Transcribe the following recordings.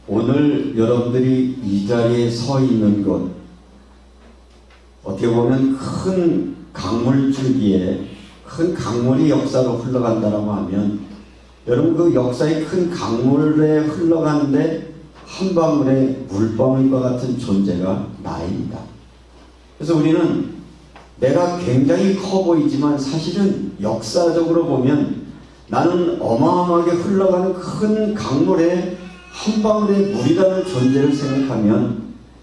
오늘 여러분들이 이 자리에 서 있는 것, 어떻게 보면 큰 강물줄기에 큰 강물이 역사로 흘러간다라고 하면, 여러분 그 역사의 큰 강물에 흘러가는데 한 방울의 물방울과 같은 존재가 나입니다. 그래서 우리는 내가 굉장히 커 보이지만 사실은 역사적으로 보면 나는 어마어마하게 흘러가는 큰 강물에 한 방울의 물이라는 존재를 생각하면,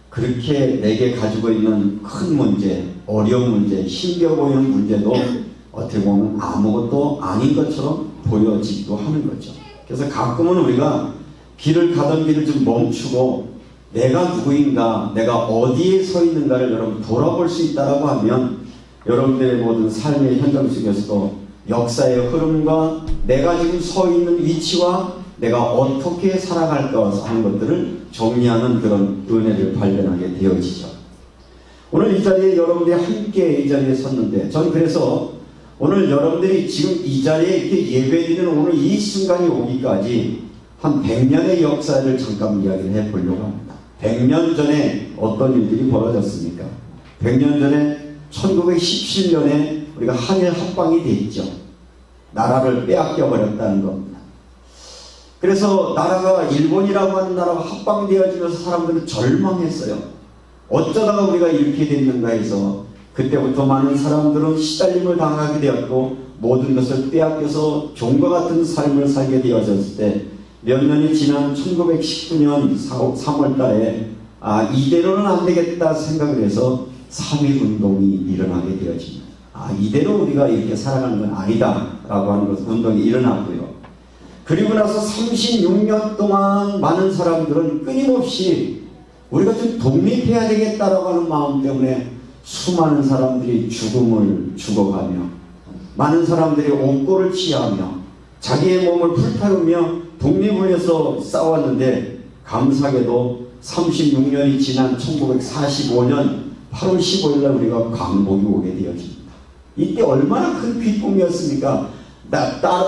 그렇게 내게 가지고 있는 큰 문제, 어려운 문제, 힘겨 보이는 문제도 어떻게 보면 아무것도 아닌 것처럼 보여지기도 하는 거죠. 그래서 가끔은 우리가 길을 가던 길을 좀 멈추고 내가 누구인가, 내가 어디에 서 있는가를 여러분 돌아볼 수 있다라고 하면, 여러분들의 모든 삶의 현장 속에서도 역사의 흐름과 내가 지금 서 있는 위치와 내가 어떻게 살아갈까 하는 것들을 정리하는 그런 은혜를 발견하게 되어지죠. 오늘 이 자리에 여러분들이 함께 이 자리에 섰는데, 저는 그래서 오늘 여러분들이 지금 이 자리에 이렇게 예배드리는 오늘 이 순간이 오기까지 한 100년의 역사를 잠깐 이야기를 해보려고 합니다. 100년 전에 어떤 일들이 벌어졌습니까? 100년 전에 1917년에 우리가 한일 합방이 돼 있죠. 나라를 빼앗겨 버렸다는 겁니다. 그래서 나라가 일본이라고 하는 나라가 합방되어지면서 사람들은 절망했어요. 어쩌다가 우리가 이렇게 됐는가 해서 그때부터 많은 사람들은 시달림을 당하게 되었고, 모든 것을 빼앗겨서 종과 같은 삶을 살게 되어졌을 때, 몇 년이 지난 1919년 3월 달에 이대로는 안 되겠다 생각을 해서 3.1운동이 일어나게 되어집니다. 이대로 우리가 이렇게 살아가는 건 아니다 라고 하는 것은 운동이 일어났고요. 그리고 나서 36년 동안 많은 사람들은 끊임없이 우리가 좀 독립해야 되겠다라고 하는 마음 때문에 수많은 사람들이 죽음을 죽어가며, 많은 사람들이 옥고를 취하며 자기의 몸을 불태우며 독립을 위해서 싸웠는데, 감사하게도 36년이 지난 1945년 8월 15일 날 우리가 광복이 오게 되어집니다. 이때 얼마나 큰 기쁨이었습니까?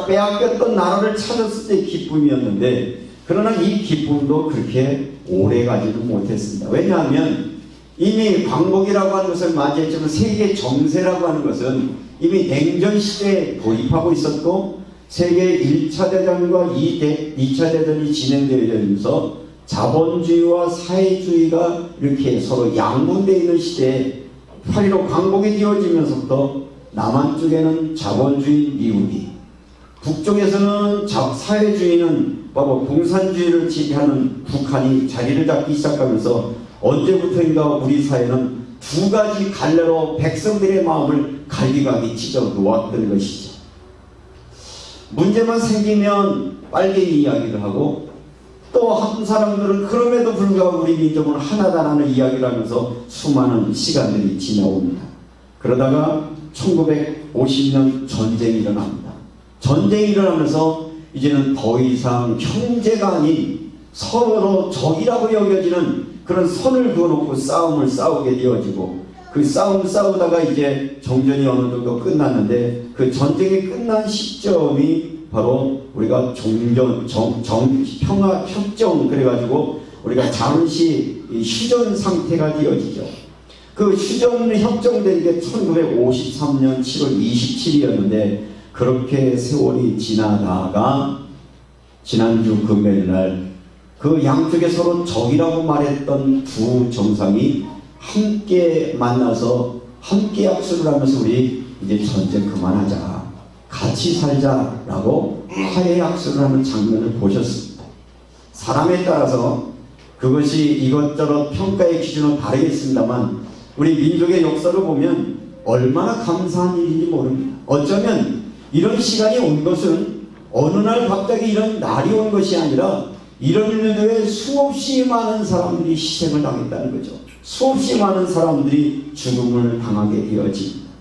빼앗겼던 나라를 찾았을 때 기쁨이었는데, 그러나 이 기쁨도 그렇게 오래 가지는 못했습니다. 왜냐하면 이미 광복이라고 하는 것을 맞이했지만 세계 정세라고 하는 것은 이미 냉전 시대에 돌입하고 있었고, 세계 1차 대전과 2차 대전이 진행되면서 자본주의와 사회주의가 이렇게 서로 양분되어 있는 시대에 8.15 광복이 되어지면서부터 남한 쪽에는 자본주의 미국이, 북쪽에서는 사회주의는 바로 공산주의를 지지하는 북한이 자리를 잡기 시작하면서 언제부터인가 우리 사회는 두 가지 갈래로 백성들의 마음을 갈기갈기 찢어 놓았던 것이죠. 문제만 생기면 빨갱이 이야기를 하고, 또 한 사람들은 그럼에도 불구하고 우리 민족은 하나다라는 이야기를 하면서 수많은 시간들이 지나옵니다. 그러다가 1950년 전쟁이 일어납니다. 전쟁이 일어나면서 이제는 더 이상 형제가 아닌 서로 적이라고 여겨지는 그런 선을 그어놓고 싸움을 싸우게 되어지고, 그 싸움 싸우다가 이제 정전이 어느 정도 끝났는데, 그 전쟁이 끝난 시점이 바로 우리가 평화협정, 그래가지고 우리가 잠시 휴전 상태가 되어지죠. 그 휴전 협정된 게 1953년 7월 27일이었는데, 그렇게 세월이 지나다가 지난주 금요일날 그 양쪽에 서로 적이라고 말했던 두 정상이 함께 만나서 함께 약속을 하면서 우리 이제 전쟁 그만하자, 같이 살자라고 화해 약속을 하는 장면을 보셨습니다. 사람에 따라서 그것이 이것저것 평가의 기준은 다르겠습니다만, 우리 민족의 역사를 보면 얼마나 감사한 일인지 모릅니다. 어쩌면 이런 시간이 온 것은 어느 날 갑자기 이런 날이 온 것이 아니라, 이런 일들에 수없이 많은 사람들이 희생을 당했다는 거죠. 수없이 많은 사람들이 죽음을 당하게 되어집니다.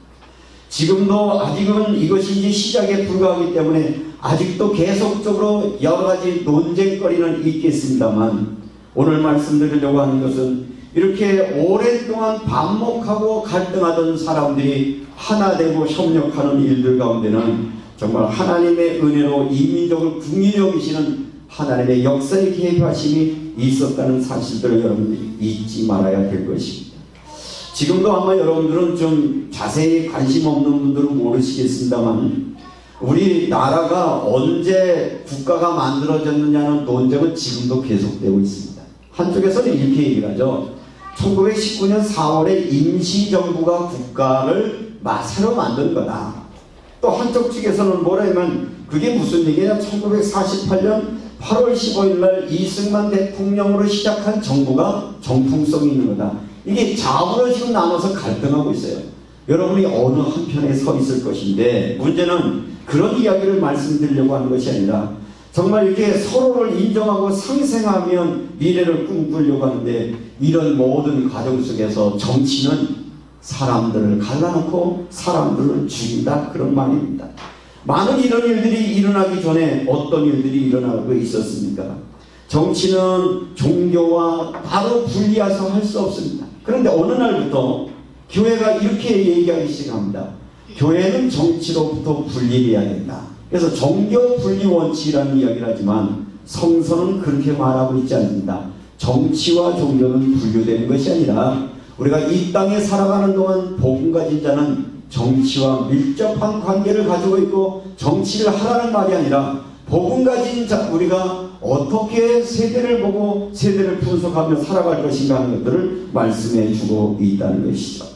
지금도 아직은 이것이 이제 시작에 불과하기 때문에 아직도 계속적으로 여러 가지 논쟁거리는 있겠습니다만, 오늘 말씀드리려고 하는 것은 이렇게 오랫동안 반목하고 갈등하던 사람들이 하나 되고 협력하는 일들 가운데는 정말 하나님의 은혜로 이 민족을 긍휼히 여기시는 하나님의 역사의 개입하심이 일들이 있었다는 사실들을 여러분들이 잊지 말아야 될 것입니다. 지금도 아마 여러분들은 좀 자세히 관심 없는 분들은 모르시겠습니다만 우리나라가 언제 국가가 만들어졌느냐는 논쟁은 지금도 계속되고 있습니다. 한쪽에서는 이렇게 얘기를 하죠. 1919년 4월에 임시정부가 국가를 새로 만든 거다. 또 한쪽 측에서는 뭐라면 그게 무슨 얘기냐. 1948년 8월 15일 날 이승만 대통령으로 시작한 정부가 정통성이 있는 거다. 이게 좌우로 지금 나눠서 갈등하고 있어요. 여러분이 어느 한편에 서 있을 것인데 문제는 그런 이야기를 말씀드리려고 하는 것이 아니라 정말 이렇게 서로를 인정하고 상생하면 미래를 꿈꾸려고 하는데 이런 모든 과정 속에서 정치는 사람들을 갈라놓고 사람들을 죽인다, 그런 말입니다. 많은 이런 일들이 일어나기 전에 어떤 일들이 일어나고 있었습니까? 정치는 종교와 바로 분리해서 할 수 없습니다. 그런데 어느 날부터 교회가 이렇게 얘기하기 시작합니다. 교회는 정치로부터 분리해야 된다. 그래서 종교 분리 원칙이라는 이야기를 하지만 성서는 그렇게 말하고 있지 않습니다. 정치와 종교는 분류되는 것이 아니라 우리가 이 땅에 살아가는 동안 복음 가진 자는 정치와 밀접한 관계를 가지고 있고 정치를 하라는 말이 아니라 복음 가진 자 우리가 어떻게 세대를 보고 세대를 분석하며 살아갈 것인가 하는 것들을 말씀해 주고 있다는 것이죠.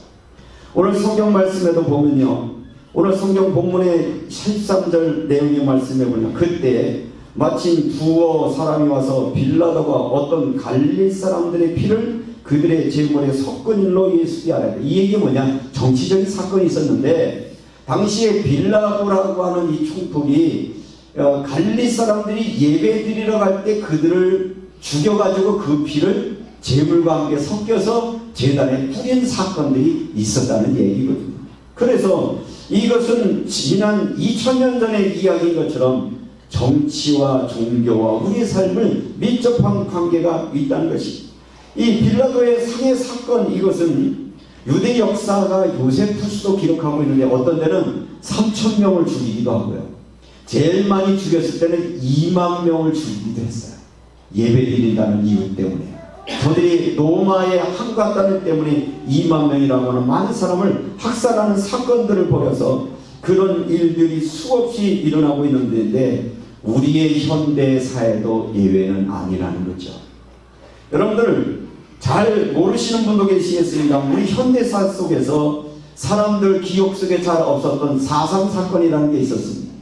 오늘 성경 말씀에도 보면요. 오늘 성경 본문의 13절 내용의 말씀에 보면 그때 마침 두어 사람이 와서 빌라도가 어떤 갈릴리 사람들의 피를 그들의 제물에 섞은 일로 예수께 알아야 돼. 이 얘기 뭐냐? 정치적인 사건이 있었는데 당시에 빌라도라고 하는 이 총독이 갈릴리 사람들이 예배 드리러 갈 때 그들을 죽여가지고 그 피를 제물과 함께 섞여서 제단에 뿌린 사건들이 있었다는 얘기거든요. 그래서 이것은 지난 2000년 전의 이야기인 것처럼 정치와 종교와 우리의 삶을 밀접한 관계가 있다는 것입니다. 이 빌라도의 상해 사건, 이것은 유대 역사가 요세푸스도 기록하고 있는데 어떤 데는 3,000명을 죽이기도 하고요. 제일 많이 죽였을 때는 2만 명을 죽이기도 했어요. 예배드린다는 이유 때문에. 저들이 로마의 항구단을 때문에 2만 명이라고 하는 많은 사람을 학살하는 사건들을 벌여서 그런 일들이 수없이 일어나고 있는데 우리의 현대 사회도 예외는 아니라는 거죠. 여러분들 잘 모르시는 분도 계시겠습니다. 우리 현대사 속에서 사람들 기억 속에 잘 없었던 4.3 사건이라는 게 있었습니다.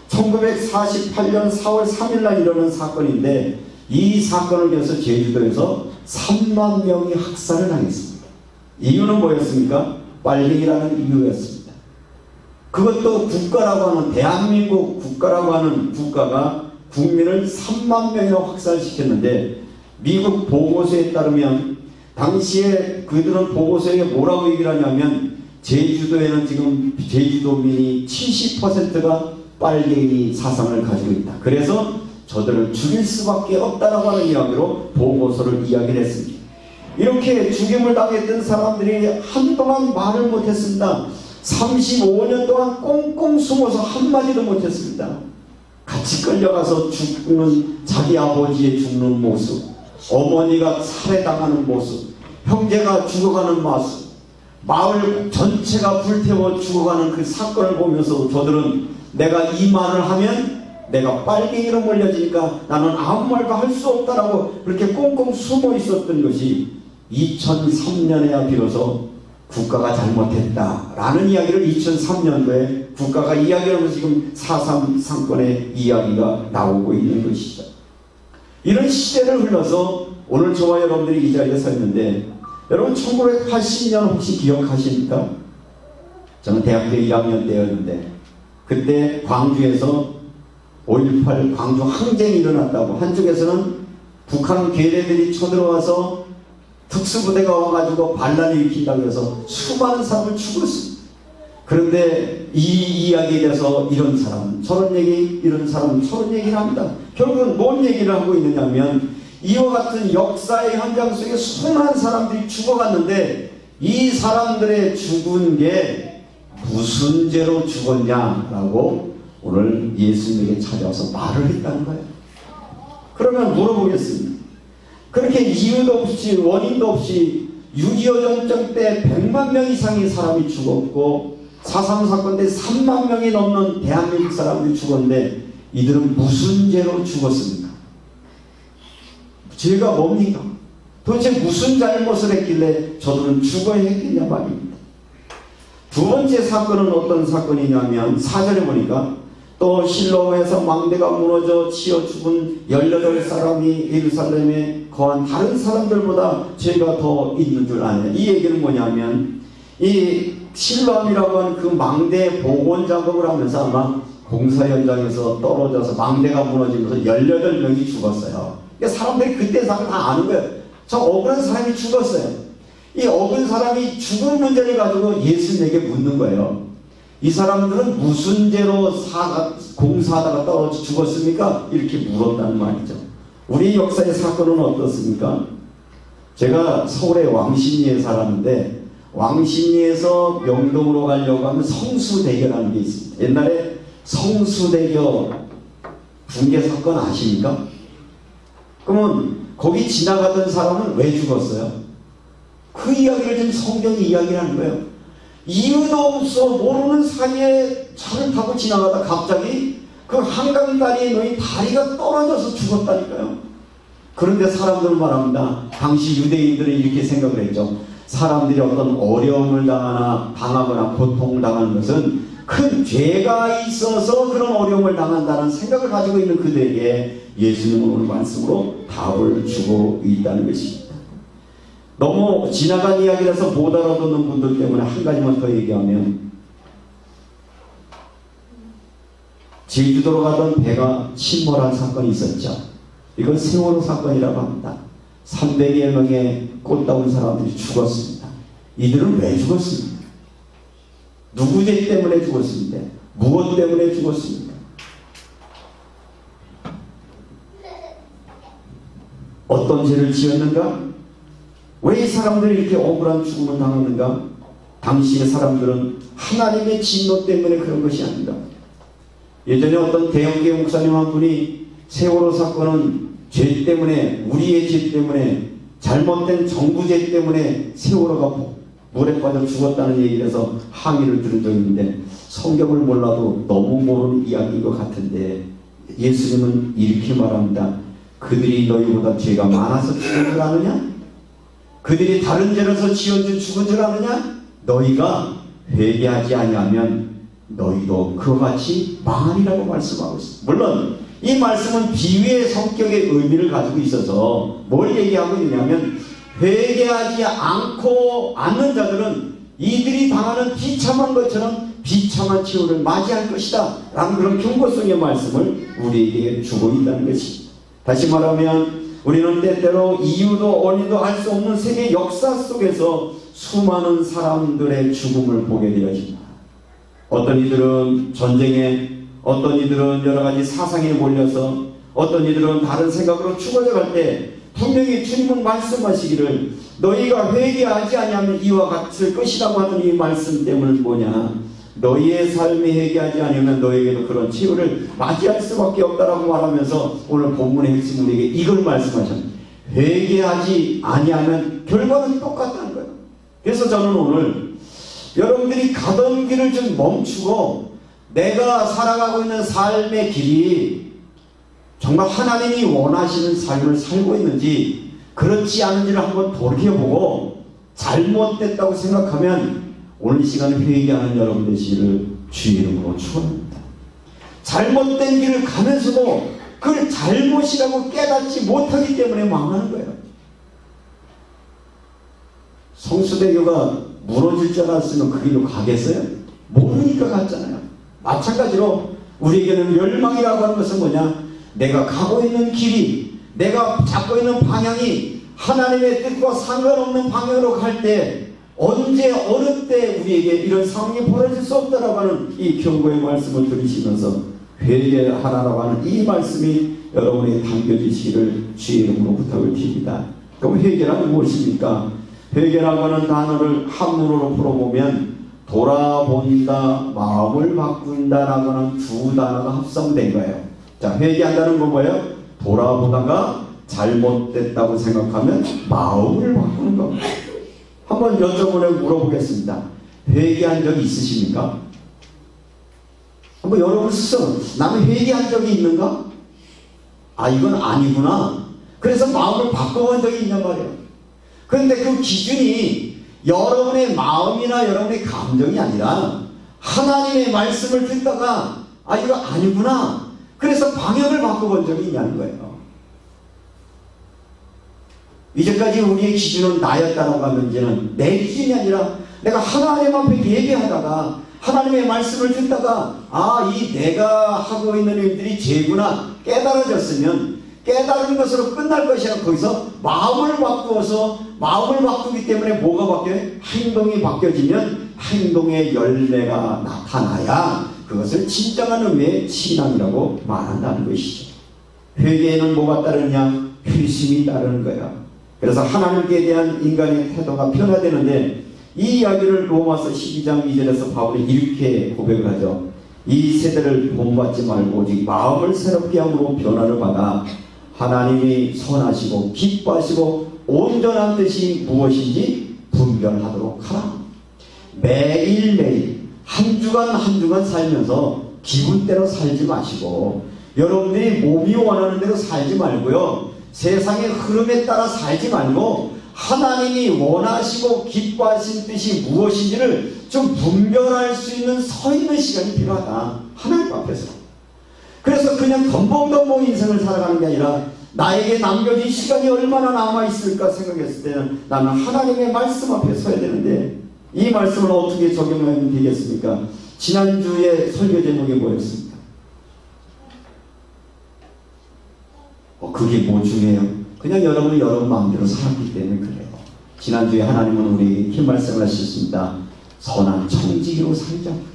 1948년 4월 3일 날 일어난 사건인데 이 사건을 위해서 제주도에서 3만 명이 학살을 당했습니다. 이유는 뭐였습니까? 빨갱이라는 이유였습니다. 그것도 국가라고 하는 대한민국 국가라고 하는 국가가 국민을 3만 명이나 확살시켰는데 미국 보고서에 따르면 당시에 그들은 보고서에 뭐라고 얘기를 하냐면 제주도에는 지금 제주도민이 70%가 빨갱이 사상을 가지고 있다. 그래서 저들을 죽일 수밖에 없다라고 하는 이야기로 보고서를 이야기를 했습니다. 이렇게 죽임을 당했던 사람들이 한동안 말을 못했습니다. 35년 동안 꽁꽁 숨어서 한마디도 못했습니다. 같이 끌려가서 죽는 자기 아버지의 죽는 모습, 어머니가 살해당하는 모습, 형제가 죽어가는 모습, 마을 전체가 불태워 죽어가는 그 사건을 보면서 저들은 내가 이 말을 하면 내가 빨갱이로 몰려지니까 나는 아무 말도 할 수 없다라고 그렇게 꽁꽁 숨어 있었던 것이 2003년에야 비로소 국가가 잘못했다라는 이야기를 2003년도에 국가가 이야기하면서 지금 4.3 사건의 이야기가 나오고 있는 것이죠. 이런 시대를 흘러서 오늘 저와 여러분들이 이 자리에 서 있는데 여러분 1980년 혹시 기억하십니까? 저는 대학교 1학년 때였는데 그때 광주에서 5.18 광주 항쟁이 일어났다고 한쪽에서는 북한 괴뢰들이 쳐들어와서 특수부대가 와가지고 반란을 일으킨다고 해서 수많은 사람을 죽었습니다. 그런데 이 이야기에 대해서 이런 사람 저런 얘기, 이런 사람 저런 얘기를 합니다. 결국은 뭔 얘기를 하고 있느냐면 이와 같은 역사의 현장 속에 수많은 사람들이 죽어갔는데 이 사람들의 죽은 게 무슨 죄로 죽었냐라고 오늘 예수님에게 찾아와서 말을 했다는 거예요. 그러면 물어보겠습니다. 그렇게 이유도 없이 원인도 없이 6.25 전쟁 때 100만 명 이상의 사람이 죽었고 4.3 사건 때 3만 명이 넘는 대한민국 사람들이 죽었는데 이들은 무슨 죄로 죽었습니까? 죄가 뭡니까? 도대체 무슨 잘못을 했길래 저들은 죽어야 했겠냐 말입니다. 두 번째 사건은 어떤 사건이냐면 4절에 보니까 또 실로암에서 망대가 무너져 치여 죽은 18사람이 예루살렘에 거한 다른 사람들보다 죄가 더 있는 줄 아냐. 이 얘기는 뭐냐면 이 실로암이라고 하는 그 망대 복원 작업을 하면서 아마 공사 현장에서 떨어져서 망대가 무너지면서 18명이 죽었어요. 그러니까 사람들이 그때 다 아는 거예요. 저 억울한 사람이 죽었어요. 이 억울한 사람이 죽은 문제를 가지고 예수님에게 묻는 거예요. 이 사람들은 무슨 죄로 공사하다가 떨어져 죽었습니까? 이렇게 물었다는 말이죠. 우리 역사의 사건은 어떻습니까? 제가 서울의 왕십리에 살았는데 왕십리에서 명동으로 가려고 하면 성수대교라는 게 있습니다. 옛날에 성수대교 붕괴 사건 아십니까? 그러면 거기 지나가던 사람은 왜 죽었어요? 그 이야기를 지금 성경이 이야기를 하는 거예요. 이유도 없어 모르는 사이에 차를 타고 지나가다 갑자기 그 한강 다리에 놓인 다리가 떨어져서 죽었다니까요. 그런데 사람들은 말합니다. 당시 유대인들은 이렇게 생각을 했죠. 사람들이 어떤 어려움을 당하거나 고통을 당하는 것은 큰 죄가 있어서 그런 어려움을 당한다는 생각을 가지고 있는 그들에게 예수님은 오늘 말씀으로 답을 주고 있다는 것입니다. 너무 지나간 이야기라서 못 알아듣는 분들 때문에 한 가지만 더 얘기하면 제주도로 가던 배가 침몰한 사건이 있었죠. 이건 세월호 사건이라고 합니다. 300여 명의 꽃다운 사람들이 죽었습니다. 이들은 왜 죽었습니까? 누구 죄 때문에 죽었습니까? 무엇 때문에 죽었습니까? 어떤 죄를 지었는가? 왜 이 사람들이 이렇게 억울한 죽음을 당했는가? 당시의 사람들은 하나님의 진노 때문에 그런 것이 아니다. 예전에 어떤 대형교회 목사님 한 분이 세월호 사건은 죄 때문에, 우리의 죄 때문에, 잘못된 정부죄 때문에 세월호가 물에 빠져 죽었다는 얘기를 해서 항의를 들은 적이 있는데 성경을 몰라도 너무 모르는 이야기인 것 같은데 예수님은 이렇게 말합니다. 그들이 너희보다 죄가 많아서 죽은 줄 아느냐? 그들이 다른 죄로서 지어져 죽은 줄 아느냐? 너희가 회개하지 아니하면 너희도 그와 같이 망하리라고 말씀하고 있습니다. 물론 이 말씀은 비유의 성격의 의미를 가지고 있어서 뭘 얘기하고 있냐면 회개하지 않는 자들은 이들이 당하는 비참한 것처럼 비참한 최후를 맞이할 것이다 라는 그런 경고성의 말씀을 우리에게 주고 있다는 것입니다. 다시 말하면 우리는 때때로 이유도 원인도 알 수 없는 세계 역사 속에서 수많은 사람들의 죽음을 보게 되어집니다. 어떤 이들은 전쟁에, 어떤 이들은 여러가지 사상에 몰려서, 어떤 이들은 다른 생각으로 죽어져 갈 때 분명히 주님은 말씀하시기를 너희가 회개하지 아니하면 이와 같을 것이라고 하는 이 말씀 때문은 뭐냐? 너희의 삶에 회개하지 않으면 너희에게도 그런 치유를 맞이할 수밖에 없다라고 말하면서 오늘 본문의 핵심 우리에게 이걸 말씀하셨습니다. 회개하지 아니하면 결과는 똑같다는 거예요. 그래서 저는 오늘 여러분들이 가던 길을 좀 멈추고 내가 살아가고 있는 삶의 길이 정말 하나님이 원하시는 삶을 살고 있는지 그렇지 않은지를 한번 돌이켜보고 잘못됐다고 생각하면 오늘 이 시간에 회개하는 여러분 되시기를 주의 이름으로 축원합니다. 잘못된 길을 가면서도 그걸 잘못이라고 깨닫지 못하기 때문에 망하는 거예요. 성수대교가 무너질 줄 알았으면 그 길로 가겠어요? 모르니까 갔잖아요. 마찬가지로 우리에게는 멸망이라고 하는 것은 뭐냐? 내가 가고 있는 길이, 내가 잡고 있는 방향이 하나님의 뜻과 상관없는 방향으로 갈 때 언제 어느 때 우리에게 이런 상황이 벌어질 수 없다라고 하는 이 경고의 말씀을 들으시면서 회개하라고 하는 이 말씀이 여러분에게 담겨지시기를 주의 이름으로 부탁을 드립니다. 그럼 회개란 무엇입니까? 회개라고 하는 단어를 한문으로 풀어보면 돌아본다, 마음을 바꾼다라고 하는 두 단어가 합성된 거예요. 자, 회개한다는 건 뭐예요? 돌아보다가 잘못됐다고 생각하면 마음을 바꾸는 겁니다. 한번 여쭤보려 물어보겠습니다. 회개한 적이 있으십니까? 한번 여러분 스스로 나는 회개한 적이 있는가? 아, 이건 아니구나. 그래서 마음을 바꿔본 적이 있냔 말이에요. 그런데 그 기준이 여러분의 마음이나 여러분의 감정이 아니라 하나님의 말씀을 듣다가 아, 이거 아니구나. 그래서 방향을 바꿔본 적이 있냐는 거예요. 이제까지 우리의 기준은 나였다라고 하면 이제는 내 기준이 아니라 내가 하나님 앞에 예배하다가 하나님의 말씀을 듣다가 아, 이 내가 하고 있는 일들이 죄구나 깨달아졌으면 깨달은 것으로 끝날 것이라 거기서 마음을 바꾸어서 마음을 바꾸기 때문에 뭐가 바뀌어요? 행동이 바뀌어지면 행동의 열매가 나타나야 그것을 진정한 의미의 신앙이라고 말한다는 것이죠. 회개에는 뭐가 따르느냐? 회심이 따르는 거야. 그래서 하나님께 대한 인간의 태도가 변화되는데 이 이야기를 로마서 12장 2절에서 바울이 이렇게 고백을 하죠. 이 세대를 본받지 말고 오직 마음을 새롭게 함으로 변화를 받아 하나님이 선하시고 기뻐하시고 온전한 뜻이 무엇인지 분별하도록 하라. 매일매일 한 주간 한 주간 살면서 기분대로 살지 마시고 여러분들이 몸이 원하는 대로 살지 말고요. 세상의 흐름에 따라 살지 말고 하나님이 원하시고 기뻐하신 뜻이 무엇인지를 좀 분별할 수 있는 서 있는 시간이 필요하다. 하나님 앞에서. 그래서 그냥 덤벙덤벙 인생을 살아가는 게 아니라 나에게 남겨진 시간이 얼마나 남아있을까 생각했을 때는 나는 하나님의 말씀 앞에 서야 되는데 이 말씀을 어떻게 적용하면 되겠습니까? 지난주에 설교 제목이 뭐였습니까? 그게 뭐 중요해요? 그냥 여러분이 여러분 마음대로 살았기 때문에 그래요. 지난주에 하나님은 우리에게 말씀을 하셨습니다. 선한 청지기로 살자고요.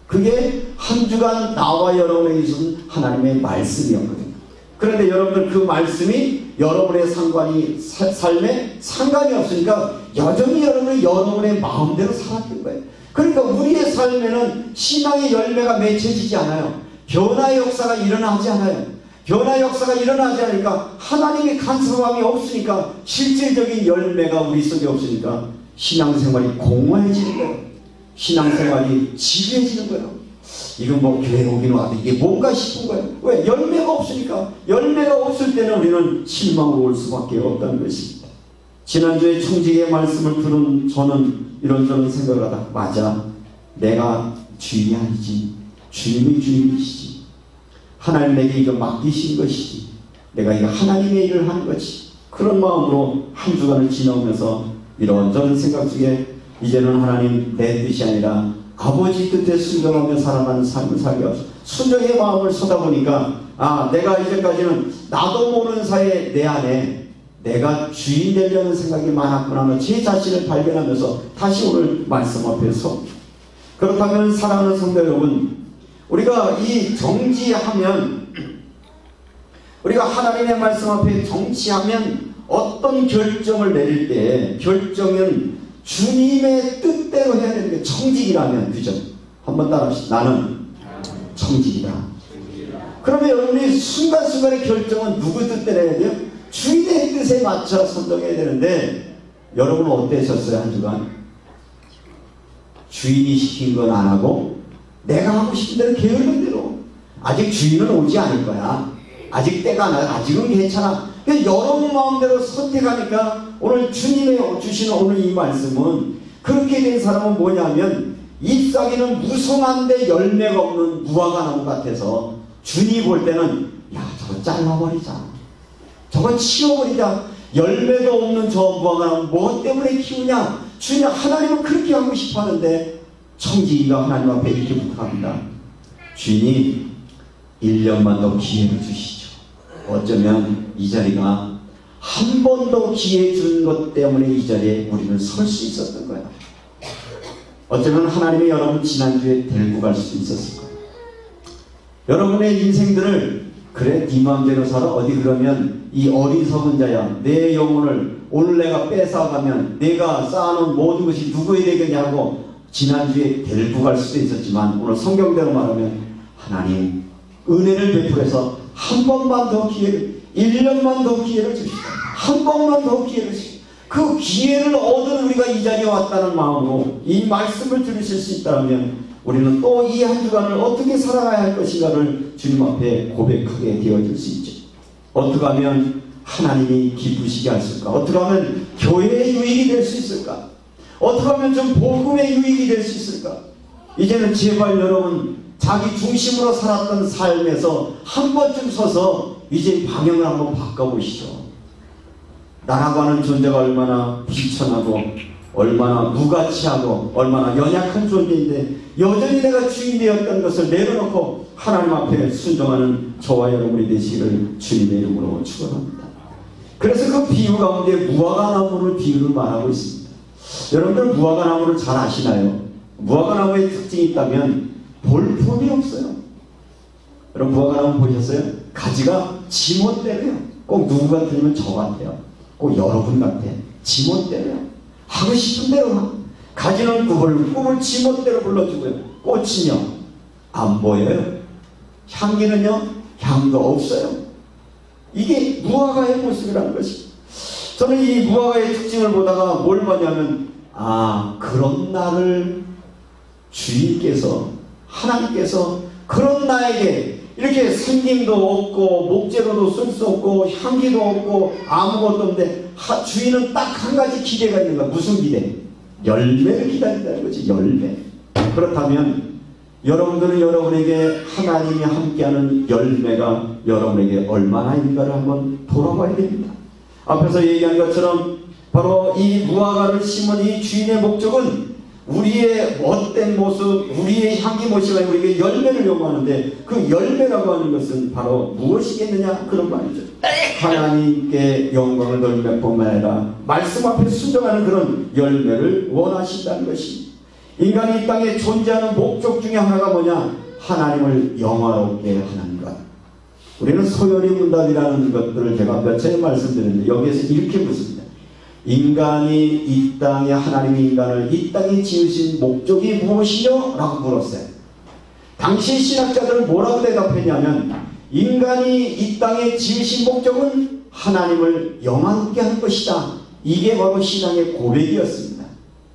그게 한 주간 나와 여러분에게 주신 하나님의 말씀이었거든요. 그런데 여러분들 그 말씀이 여러분의 삶에 상관이 없으니까 여전히 여러분의 마음대로 살았던 거예요. 그러니까 우리의 삶에는 신앙의 열매가 맺혀지지 않아요. 변화의 역사가 일어나지 않아요. 변화의 역사가 일어나지 않으니까 하나님의 간섭함이 없으니까 실질적인 열매가 우리 속에 없으니까 신앙생활이 공허해지는 거예요. 신앙생활이 지루해지는 거예요. 이건 뭐 교회 오긴 와도 이게 뭔가 싶은 거예요. 왜? 열매가 없으니까. 열매가 없을 때는 우리는 실망으로 올 수밖에 없다는 것입니다. 지난주에 청지기의 말씀을 들은 저는 이런저런 생각을 하다 맞아. 내가 주인이 아니지. 주님이 주인이시지. 하나님에게 이거 맡기신 것이지. 내가 이거 하나님의 일을 하는 거지. 그런 마음으로 한 주간을 지나오면서 이런저런 생각 속에 이제는 하나님 내 뜻이 아니라 아버지 뜻에 순종하며 살아가는 삶을 살게 하소서. 순종의 마음을 쏟아보니까 아, 내가 이제까지는 나도 모르는 사이에 내 안에 내가 주인 되려는 생각이 많았구나. 제 자신을 발견하면서 다시 오늘 말씀 앞에 섭니다. 그렇다면 사랑하는 성도 여러분, 우리가 이 정지하면 우리가 하나님의 말씀 앞에 정치하면 어떤 결정을 내릴 때 결정은 주님의 뜻대로 해야 되는 게 청직이라면 그죠? 한번 따라합시다. 나는 청직이다. 그러면 여러분이 순간순간의 결정은 누구 뜻대로 해야 돼요? 주인의 뜻에 맞춰 선정해야 되는데 여러분은 어떠셨어요? 한 주간? 주인이 시킨 건 안 하고 내가 하고 싶은 대로 게으른 대로. 아직 주인은 오지 않을 거야. 아직 때가 안 와. 아직은 괜찮아. 여러분 마음대로 선택하니까 오늘 주님의 주시는 오늘 이 말씀은 그렇게 된 사람은 뭐냐면 잎사귀는 무성한데 열매가 없는 무화과 나무 같아서 주님이 볼 때는 야, 저거 잘라버리자. 저거 치워버리자. 열매도 없는 저 무화과 나무 뭐 때문에 키우냐. 주님 하나님은 그렇게 하고 싶어 하는데 청지기가 하나님 앞에 이렇게 부탁합니다. 주인이 1년만 더 기회를 주시죠. 어쩌면 이 자리가 한 번 더 기회 준 것 때문에 이 자리에 우리는 설 수 있었던 거야. 어쩌면 하나님이 여러분 지난주에 데리고 갈 수도 있었을 거예요. 여러분의 인생들을 그래 네 마음대로 살아. 어디 그러면 이 어리석은 자야 내 영혼을 오늘 내가 뺏어가면 내가 쌓아놓은 모든 것이 누구에 되겠냐고 지난주에 데리고 갈 수도 있었지만 오늘 성경대로 말하면 하나님 은혜를 베풀어서 한 번만 더 기회를, 1년만 더 기회를 주시고, 한 번만 더 기회를 주시고, 그 기회를 얻은 우리가 이 자리에 왔다는 마음으로 이 말씀을 들으실 수 있다면 우리는 또 이 한 주간을 어떻게 살아가야 할 것인가를 주님 앞에 고백하게 되어질 수 있죠. 어떻게 하면 하나님이 기쁘시게 하실까? 어떻게 하면 교회의 유익이 될 수 있을까? 어떻게 하면 좀 복음의 유익이 될 수 있을까? 이제는 제발 여러분, 자기 중심으로 살았던 삶에서 한 번쯤 서서 이제 방향을 한번 바꿔보시죠. 나라고 하는 존재가 얼마나 비천하고 얼마나 무가치하고 얼마나 연약한 존재인데 여전히 내가 주인 되었던 것을 내려놓고 하나님 앞에 순종하는 저와 여러분이 되시기를 주님의 이름으로 축원합니다. 그래서 그 비유 가운데 무화과나무를 비유를 말하고 있습니다. 여러분들 무화과나무를 잘 아시나요? 무화과나무의 특징이 있다면 볼품이 없어요. 여러분 무화과나무 보셨어요? 가지가 지멋대로요. 꼭 누구 같으면 저 같아요. 꼭 여러분 같아. 지멋대로요. 하고 싶은 대로 하. 가지는 꿈을 지멋대로 불러주고요. 꽃은요 안 보여요. 향기는요 향도 없어요. 이게 무화과의 모습이라는 것입니다. 저는 이 무화과의 특징을 보다가 뭘 봤냐면 그런 나를 주인께서 하나님께서 그런 나에게 이렇게 생김도 없고 목재로도 쓸 수 없고 향기도 없고 아무것도 없는데 주인은 딱 한 가지 기대가 있는 거야. 무슨 기대? 열매를 기다린다는 거지. 열매. 그렇다면 여러분들은 여러분에게 하나님이 함께하는 열매가 여러분에게 얼마나 있는가를 한번 돌아봐야 됩니다. 앞에서 얘기한 것처럼 바로 이 무화과를 심은 이 주인의 목적은 우리의 못된 모습, 우리의 향기 모습이 아니고 우리에게 열매를 요구하는데 그 열매라고 하는 것은 바로 무엇이겠느냐? 그런 말이죠. 하나님께 영광을 돌릴 뿐만 아니라 말씀 앞에 순종하는 그런 열매를 원하신다는 것입니다. 인간이 이 땅에 존재하는 목적 중에 하나가 뭐냐? 하나님을 영화롭게 하는 것. 우리는 소열이 문답이라는 것들을 제가 몇 차례 말씀드렸는데 여기에서 이렇게 묻습니다. 인간이 이 땅에 하나님이 인간을 이 땅에 지으신 목적이 무엇이요? 라고 물었어요. 당시 신학자들은 뭐라고 대답했냐면 인간이 이 땅에 지으신 목적은 하나님을 영화롭게 하는 것이다. 이게 바로 신앙의 고백이었습니다.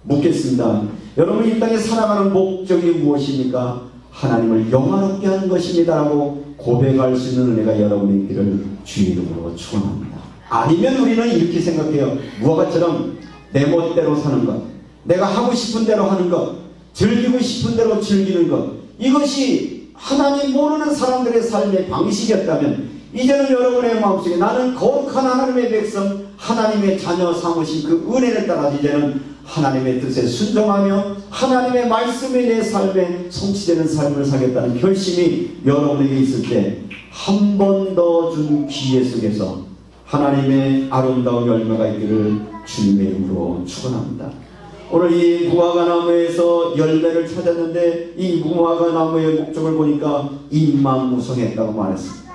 묻겠습니다. 여러분 이 땅에 살아가는 목적이 무엇입니까? 하나님을 영화롭게 하는 것입니다 라고 고백할 수 있는 은혜가 여러분의 길을 주의 이름으로 축원합니다. 아니면 우리는 이렇게 생각해요. 무화과처럼 내 멋대로 사는 것, 내가 하고 싶은 대로 하는 것, 즐기고 싶은 대로 즐기는 것, 이것이 하나님 모르는 사람들의 삶의 방식이었다면 이제는 여러분의 마음속에 나는 거룩한 하나님의 백성, 하나님의 자녀 삼으신 그 은혜를 따라 이제는 하나님의 뜻에 순종하며 하나님의 말씀에 내 삶에 성취되는 삶을 살겠다는 결심이 여러분에게 있을 때 한 번 더 준 기회 속에서 하나님의 아름다운 열매가 있기를 주님의 이름으로 축원합니다. 오늘 이 무화과나무에서 열매를 찾았는데 이 무화과나무의 목적을 보니까 잎만 무성했다고 말했습니다.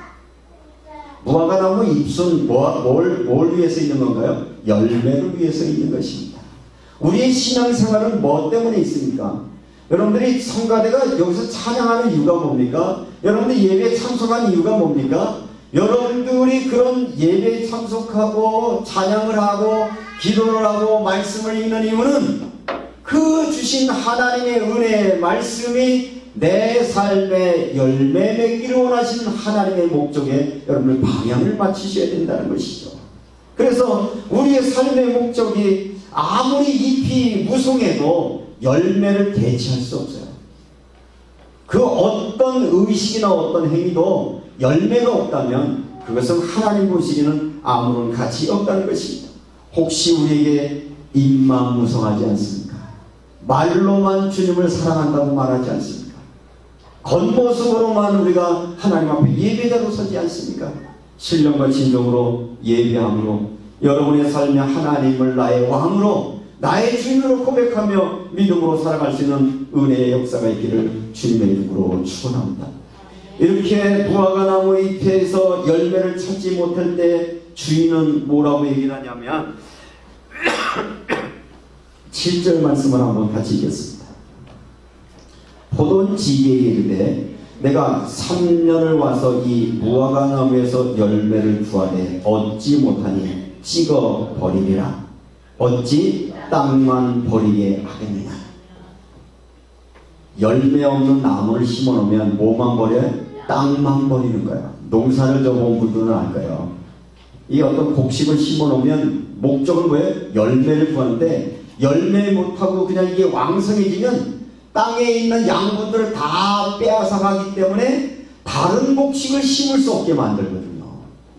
무화과나무 잎은 뭘 위해서 있는 건가요? 열매를 위해서 있는 것입니다. 우리의 신앙생활은 뭐 때문에 있습니까? 여러분들이 성가대가 여기서 찬양하는 이유가 뭡니까? 여러분들이 예배에 참석한 이유가 뭡니까? 여러분들이 그런 예배에 참석하고 찬양을 하고 기도를 하고 말씀을 읽는 이유는 그 주신 하나님의 은혜의 말씀이 내 삶에 열매 맺기를 원하시는 하나님의 목적에 여러분들 방향을 맞추셔야 된다는 것이죠. 그래서 우리의 삶의 목적이 아무리 잎이 무성해도 열매를 대체할 수 없어요. 그 어떤 의식이나 어떤 행위도 열매가 없다면 그것은 하나님 보시기에는 아무런 가치 없다는 것입니다. 혹시 우리에게 잎만 무성하지 않습니까? 말로만 주님을 사랑한다고 말하지 않습니까? 겉모습으로만 우리가 하나님 앞에 예배자로 서지 않습니까? 신령과 진정으로 예배함으로 여러분의 삶에 하나님을 나의 왕으로 나의 주인으로 고백하며 믿음으로 살아갈 수 있는 은혜의 역사가 있기를 주님의 이름으로 축원합니다. 이렇게 무화과나무 잎에서 열매를 찾지 못할 때 주인은 뭐라고 얘기를 하냐면 7절 말씀을 한번 같이 읽겠습니다. 포도는 지게에 이르되 내가 3년을 와서 이 무화과 나무에서 열매를 구하되 얻지 못하니 찍어 버리리라. 어찌 땅만 버리게 하겠느냐. 열매 없는 나무를 심어놓으면 뭐만 버려요? 땅만 버리는 거야. 농사를 져본 분들은 알까요? 이 어떤 곡식을 심어놓으면 목적은 뭐예요? 열매를 구하는데 열매 못하고 그냥 이게 왕성해지면 땅에 있는 양분들을 다 빼앗아 가기 때문에 다른 곡식을 심을 수 없게 만들거든요.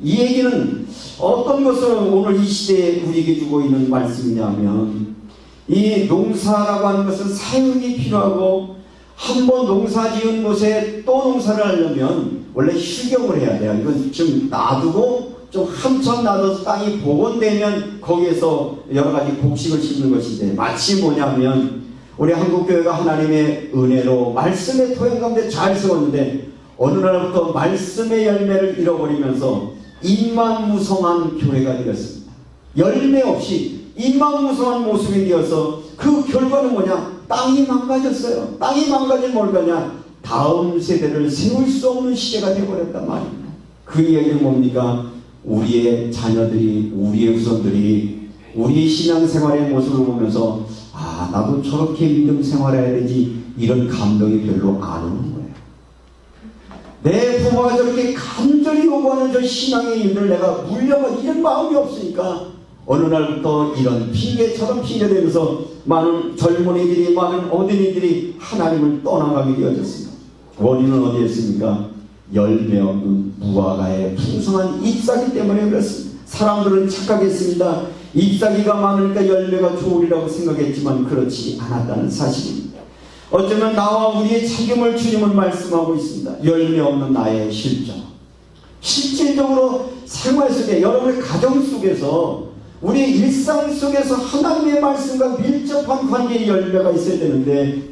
이 얘기는 어떤 것을 오늘 이 시대에 우리에게 주고 있는 말씀이냐면, 이 농사라고 하는 것은 사용이 필요하고, 한번 농사 지은 곳에 또 농사를 하려면 원래 휴경을 해야 돼요. 이건 좀 놔두고 좀 한참 놔둬서 땅이 복원되면 거기에서 여러 가지 곡식을 심는 것인데, 마치 뭐냐면 우리 한국교회가 하나님의 은혜로 말씀의 토양 가운데 잘 세웠는데 어느 날부터 말씀의 열매를 잃어버리면서 인망무성한 교회가 되었습니다. 열매 없이 인망무성한 모습이 되어서 그 결과는 뭐냐? 땅이 망가졌어요. 땅이 망가진 뭘까냐? 다음 세대를 세울 수 없는 시대가 되어버렸단 말입니다. 그 이야기는 뭡니까? 우리의 자녀들이, 우리의 후손들이 우리 신앙생활의 모습을 보면서 아, 나도 저렇게 믿음 생활해야 되지, 이런 감동이 별로 안 오는 거예요. 내 부모가 저렇게 간절히 요구하는 저 신앙의 일을 내가 물려받, 이런 마음이 없으니까 어느 날부터 이런 핑계처럼 핑계대면서 많은 젊은이들이, 많은 어린이들이 하나님을 떠나가게 되어졌습니다. 원인은 어디에 있습니까? 열매 없는 무화과의 풍성한 잎사귀 때문에 그렇습니다. 사람들은 착각했습니다. 잎사귀가 많으니까 열매가 좋으리라고 생각했지만 그렇지 않았다는 사실입니다. 어쩌면 나와 우리의 책임을 주님은 말씀하고 있습니다. 열매 없는 나의 실정. 실질적으로 생활 속에, 여러분의 가정 속에서, 우리 일상 속에서 하나님의 말씀과 밀접한 관계의 열매가 있어야 되는데,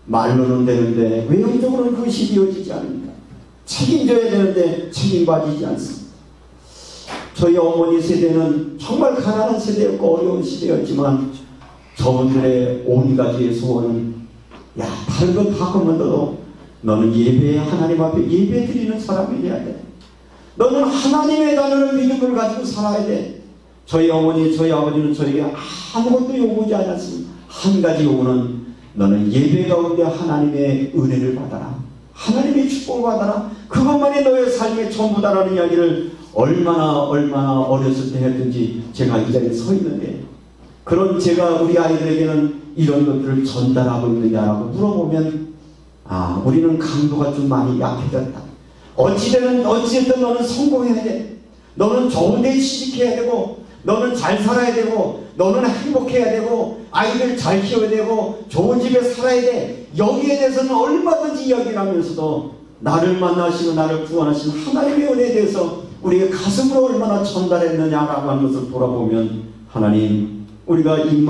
말로는 되는데 외형적으로는 그것이 이루어지지 않습니다. 책임져야 되는데 책임받이지 않습니다. 저희 어머니 세대는 정말 가난한 세대였고 어려운 시대였지만 저분들의 온 가지의 소원은, 야, 다른 건 다 그만둬도 너는 예배에, 하나님 앞에 예배 드리는 사람이 돼야 돼. 너는 하나님의 단어를 믿음을 가지고 살아야 돼. 저희 어머니, 저희 아버지는 저에게 아무것도 요구하지 않았습니다. 한 가지 요구는, 너는 예배 가운데 하나님의 은혜를 받아라, 하나님의 축복을 받아라, 그것만이 너의 삶의 전부다라는 이야기를 얼마나 어렸을 때 했든지 제가 이 자리에 서 있는데, 그런 제가 우리 아이들에게는 이런 것들을 전달하고 있느냐라고 물어보면, 아, 우리는 강도가 좀 많이 약해졌다. 어찌됐든 너는 성공해야 돼. 너는 좋은 데 취직해야 되고, 너는 잘 살아야 되고, 너는 행복해야 되고, 아이들 잘 키워야 되고, 좋은 집에 살아야 돼. 여기에 대해서는 얼마든지 이야기를 하면서도 나를 만나시고 나를 구원하신 하나님의 은혜에 대해서 우리의 가슴으로 얼마나 전달했느냐라고 하는 것을 돌아보면, 하나님, 우리가 이